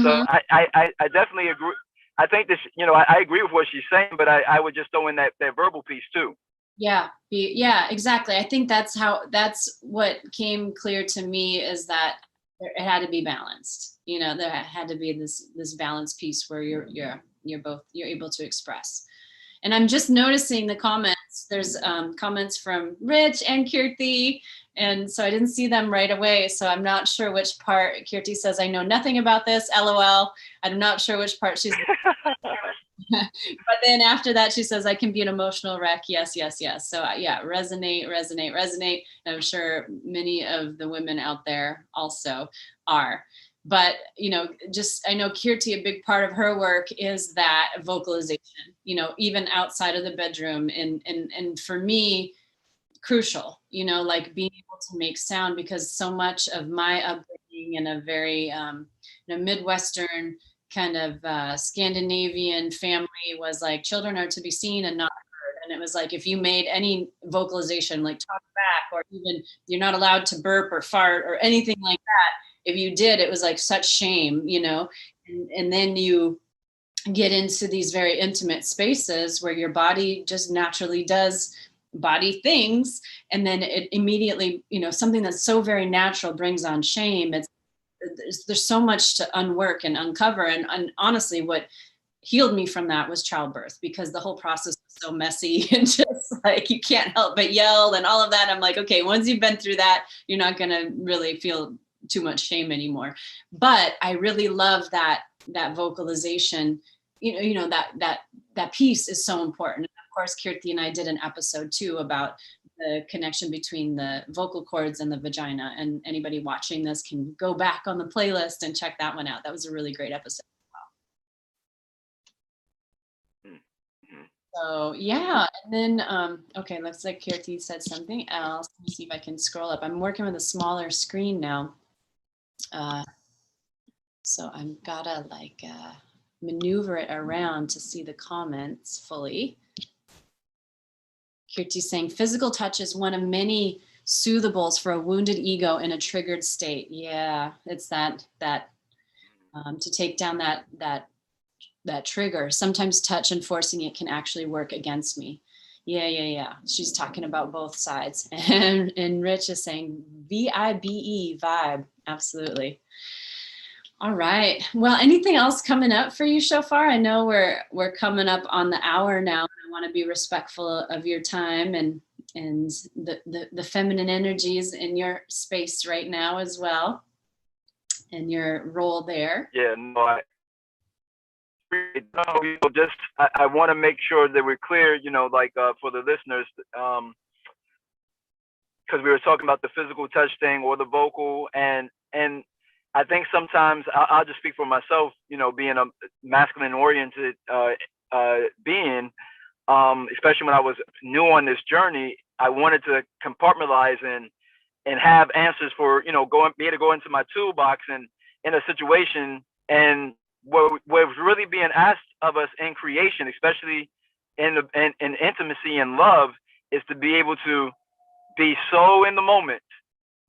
So I definitely agree. I think this, I agree with what she's saying, but I would just throw in that verbal piece too. Yeah, exactly. I think that's what came clear to me, is that it had to be balanced. There had to be this balance piece where you're able to express. And I'm just noticing the comments. There's comments from Rich and Kirti, and so I didn't see them right away. So I'm not sure which part. Kirti says, "I know nothing about this. LOL." I'm not sure which part she's. But then after that, she says, "I can be an emotional wreck." Yes. So yeah, resonate. And I'm sure many of the women out there also are. But, I know Kirti, a big part of her work is that vocalization, even outside of the bedroom. And for me, crucial, like being able to make sound, because so much of my upbringing in a very Midwestern kind of Scandinavian family was like, children are to be seen and not heard. And it was like, if you made any vocalization, like talk back, or even you're not allowed to burp or fart or anything like that. If you did, it was like such shame, and then you get into these very intimate spaces where your body just naturally does body things. And then it immediately, something that's so very natural brings on shame. There's so much to unwork and uncover. And honestly, what healed me from that was childbirth, because the whole process was so messy and just like, you can't help but yell and all of that. I'm like, okay, once you've been through that, you're not going to really feel too much shame anymore. But I really love that vocalization, that piece is so important. And of course, Kirti and I did an episode too about the connection between the vocal cords and the vagina. And anybody watching this can go back on the playlist and check that one out. That was a really great episode. So yeah, and then okay, looks like Kirti said something else. Let me see if I can scroll up. I'm working with a smaller screen now, so I've gotta like maneuver it around to see the comments fully. Kirti saying physical touch is one of many soothables for a wounded ego in a triggered state. Yeah, it's that to take down that trigger. Sometimes touch and forcing it can actually work against me. Yeah. She's talking about both sides. And Rich is saying VIBE, vibe. Absolutely. All right. Well, anything else coming up for you, Shophar? I know we're coming up on the hour now. I want to be respectful of your time and the feminine energies in your space right now as well, and your role there. Yeah, no, I want to make sure that we're clear, like for the listeners, because we were talking about the physical touch thing or the vocal, and I think sometimes I'll just speak for myself, being a masculine oriented being, especially when I was new on this journey, I wanted to compartmentalize and have answers for, be able to go into my toolbox and in a situation. And what was really being asked of us in creation, especially in intimacy and love, is to be able to be so in the moment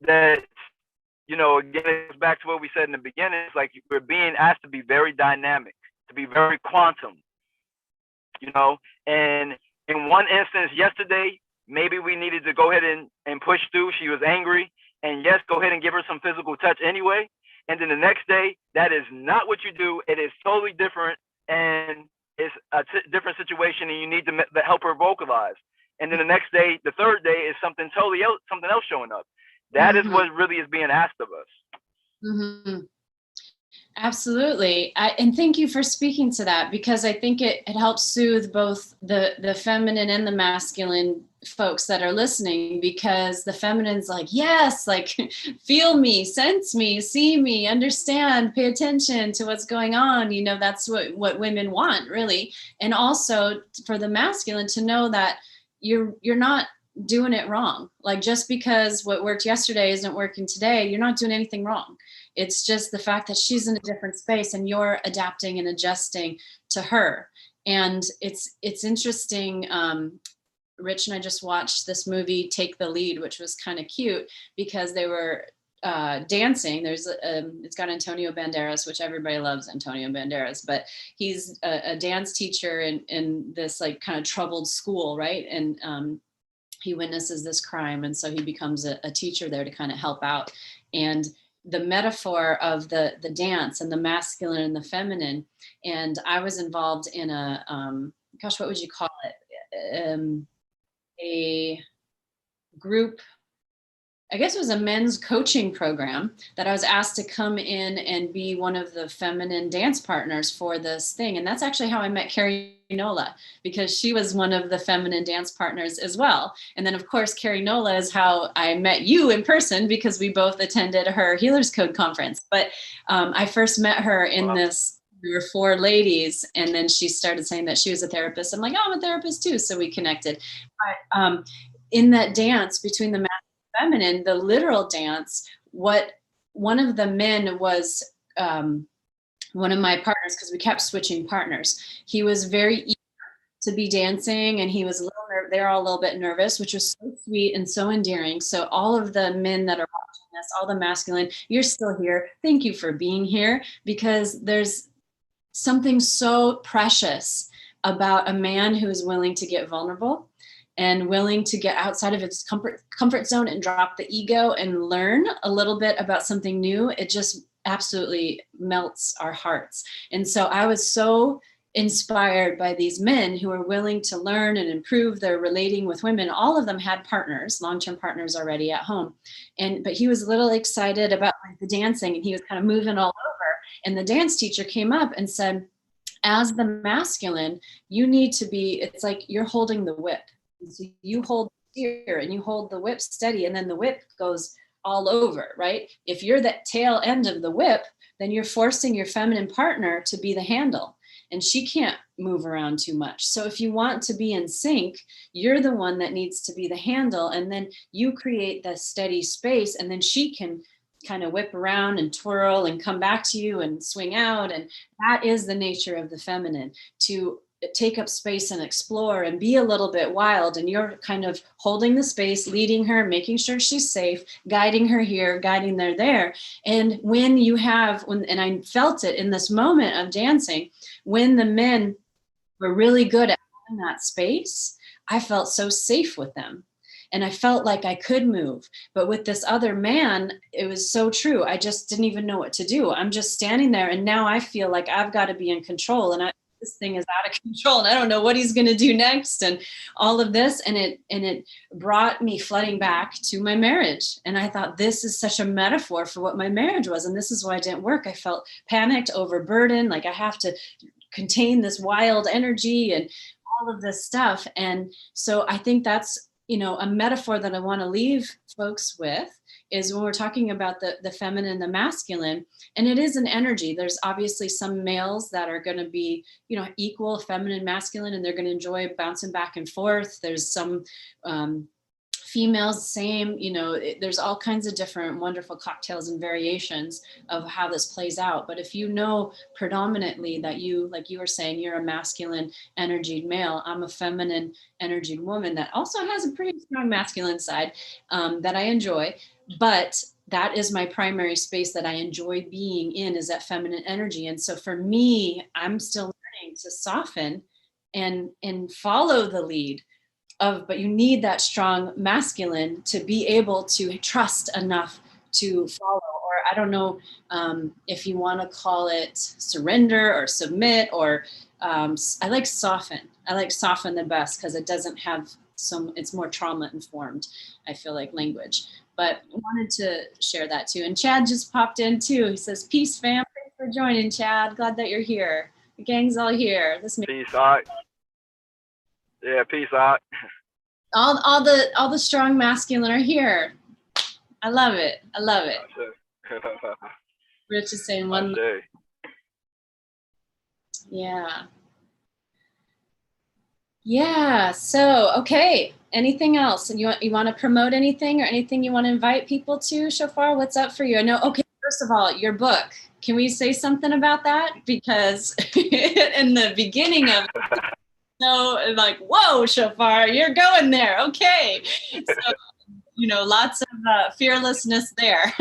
that, again, it goes back to what we said in the beginning. It's like we're being asked to be very dynamic, to be very quantum, and in one instance yesterday, maybe we needed to go ahead and push through. She was angry, and yes, go ahead and give her some physical touch anyway. And then the next day, that is not what you do. It is totally different, and it's a different situation, and you need to help her vocalize. And then the next day, the third day, is something totally else, something else showing up. That is what really is being asked of us. Mm-hmm. Absolutely. And thank you for speaking to that, because I think it helps soothe both the feminine and the masculine folks that are listening, because the feminine's like, yes, like feel me, sense me, see me, understand, pay attention to what's going on. That's what women want, really. And also for the masculine to know that you're not doing it wrong. Like, just because what worked yesterday isn't working today, you're not doing anything wrong. It's just the fact that she's in a different space and you're adapting and adjusting to her. And it's interesting. Rich and I just watched this movie, Take the Lead, which was kind of cute because they were dancing. It's got Antonio Banderas, which everybody loves Antonio Banderas, but he's a dance teacher in this like kind of troubled school, right? And he witnesses this crime, and so he becomes a teacher there to kind of help out. And the metaphor of the dance and the masculine and the feminine. And I was involved in a, what would you call it? A group, I guess it was a men's coaching program that I was asked to come in and be one of the feminine dance partners for this thing. And that's actually how I met Carrie Nola, because she was one of the feminine dance partners as well. And then of course, Carrie Nola is how I met you in person, because we both attended her Healers Code conference. But I first met her in this, we were 4 ladies, and then she started saying that she was a therapist. I'm like, oh, I'm a therapist too. So we connected. But in that dance between the masculine and feminine, the literal dance, one of the men was one of my partners, because we kept switching partners. He was very eager to be dancing, and he was they're all a little bit nervous, which was so sweet and so endearing. So all of the men that are watching this, all the masculine, you're still here. Thank you for being here, because there's something so precious about a man who is willing to get vulnerable and willing to get outside of its comfort zone and drop the ego and learn a little bit about something new. It just absolutely melts our hearts. And so I was so inspired by these men who are willing to learn and improve their relating with women. All of them had partners, long-term partners already at home. But he was a little excited about the dancing, and he was kind of moving all over. And the dance teacher came up and said, as the masculine, you need to be, it's like you're holding the whip. So you hold steer and you hold the whip steady, and then the whip goes all over, right? If you're the tail end of the whip, then you're forcing your feminine partner to be the handle, and she can't move around too much. So if you want to be in sync, you're the one that needs to be the handle, and then you create the steady space, and then she can kind of whip around and twirl and come back to you and swing out. And that is the nature of the feminine, to take up space and explore and be a little bit wild. And you're kind of holding the space, leading her, making sure she's safe, guiding her here, guiding her there. And when you have, and I felt it in this moment of dancing, when the men were really good at holding that space, I felt so safe with them. And I felt like I could move. But with this other man, it was so true. I just didn't even know what to do. I'm just standing there, and now I feel like I've got to be in control. And this thing is out of control, and I don't know what he's going to do next, and all of this. And it brought me flooding back to my marriage. And I thought, this is such a metaphor for what my marriage was. And this is why it didn't work. I felt panicked, overburdened, like I have to contain this wild energy and all of this stuff. And so I think that's, a metaphor that I want to leave folks with, is when we're talking about the feminine and the masculine, and it is an energy. There's obviously some males that are going to be, equal feminine, masculine, and they're going to enjoy bouncing back and forth. There's some females, same, there's all kinds of different wonderful cocktails and variations of how this plays out. But if you know predominantly that you, like you were saying, you're a masculine energied male, I'm a feminine energied woman that also has a pretty strong masculine side that I enjoy. But that is my primary space that I enjoy being in, is that feminine energy. And so for me, I'm still learning to soften and follow the lead of, but you need that strong masculine to be able to trust enough to follow. Or I don't know if you want to call it surrender or submit, or I like soften. I like soften the best, because it doesn't have it's more trauma informed, I feel like, language. But I wanted to share that too. And Chad just popped in too. He says, peace, fam. Thanks for joining, Chad. Glad that you're here. The gang's all here. Peace out. Yeah, peace out. All the strong masculine are here. I love it. I love it. Rich is saying one. Yeah. Yeah. So, okay. Anything else? And you want to promote anything, or anything you want to invite people to, Shophar? What's up for you? I know. Okay. First of all, your book. Can we say something about that? Because in the beginning of so like, whoa, Shophar, you're going there. Okay. So, lots of fearlessness there.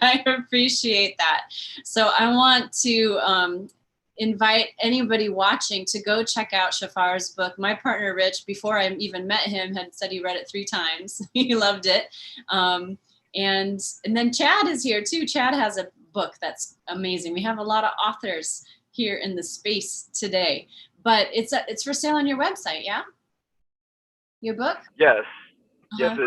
I appreciate that. So I want to invite anybody watching to go check out Shophar's book. My partner, Rich, before I even met him, had said he read it 3 times. He loved it. And then Chad is here too. Chad has a book that's amazing. We have a lot of authors here in the space today. But it's for sale on your website, yeah? Your book? Yes. Yes,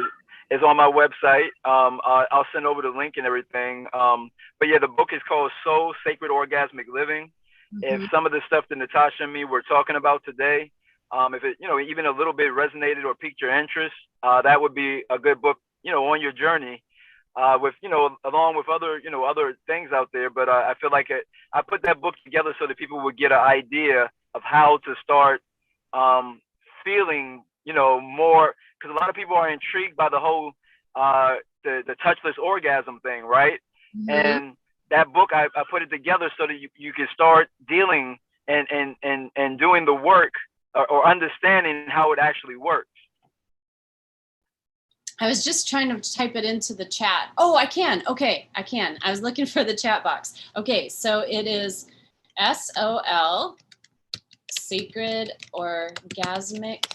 it's on my website. I'll send over the link and everything. But yeah, the book is called Soul Sacred Orgasmic Living. If some of the stuff that Natasha and me were talking about today, if it, even a little bit resonated or piqued your interest, that would be a good book, on your journey. With along with other things out there. But I feel like I put that book together so that people would get an idea of how to start feeling, more, because a lot of people are intrigued by the whole the touchless orgasm thing, right? And that book, I put it together so that you can start dealing and doing the work or understanding how it actually works. I was just trying to type it into the chat. Oh, I can. Okay, I can. I was looking for the chat box. Okay, so it is SOL, Sacred Orgasmic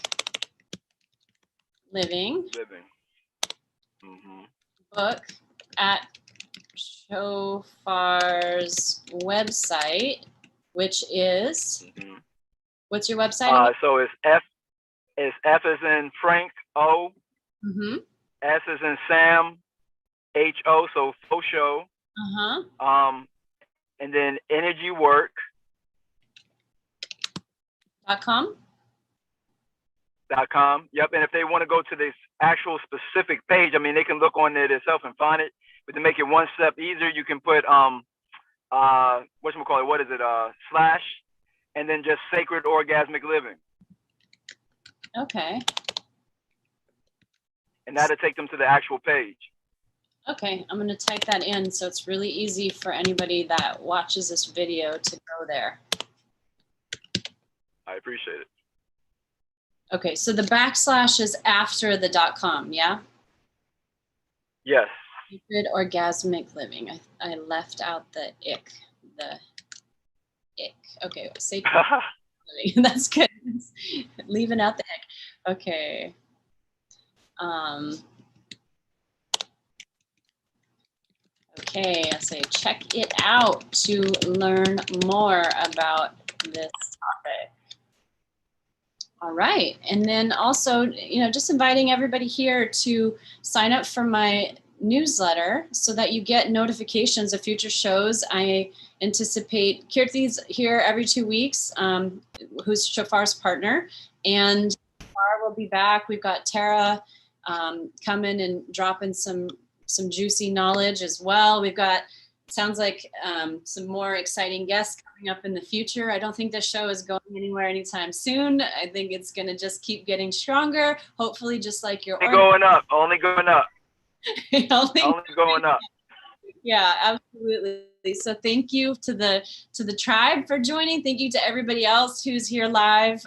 Living. Book at Shophar's website, which is, what's your website? So it's F as in Frank, O. S as in Sam, H-O, so faux show. And then energywork.com. Yep. And if they want to go to this actual specific page. I mean, they can look on there themselves and find it, but to make it one step easier, you can put whatchamacallit, what is it, slash, and then just Sacred Orgasmic Living. Okay. And that'll take them to the actual page. Okay, I'm going to type that in so it's really easy for anybody that watches this video to go there. I appreciate it. Okay, so the backslash is after the .com, yeah? Yes. Sacred Orgasmic Living. I left out the ick. The ick. Okay, Sacred Living. That's good. Leaving out the ick. Okay. Okay, I say check it out to learn more about this topic. All right, and then also, you know, just inviting everybody here to sign up for my newsletter so that you get notifications of future shows. I anticipate Kirti's here every 2 weeks, who's Shophar's partner, and Shophar will be back. We've got Tara coming and dropping some juicy knowledge as well. We've got, sounds like some more exciting guests coming up in the future. I don't think this show is going anywhere anytime soon. I think it's going to just keep getting stronger. Hopefully, just like your only going up, only going up, only going up. Yeah, absolutely. So thank you to the tribe for joining. Thank you to everybody else who's here live.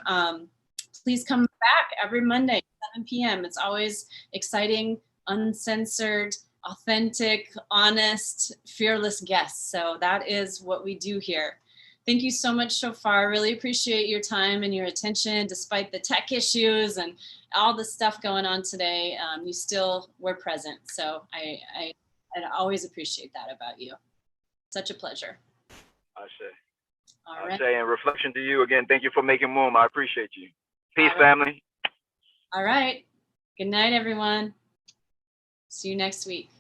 Please come back every Monday, 7 p.m. It's always exciting, uncensored, authentic, honest, fearless guests. So that is what we do here. Thank you so much, Shophar. Really appreciate your time and your attention, despite the tech issues and all the stuff going on today. You still were present. So I always appreciate that about you. Such a pleasure. I say. All right. And reflection to you again. Thank you for making room. I appreciate you. Peace, family. All right. Good night, everyone. See you next week.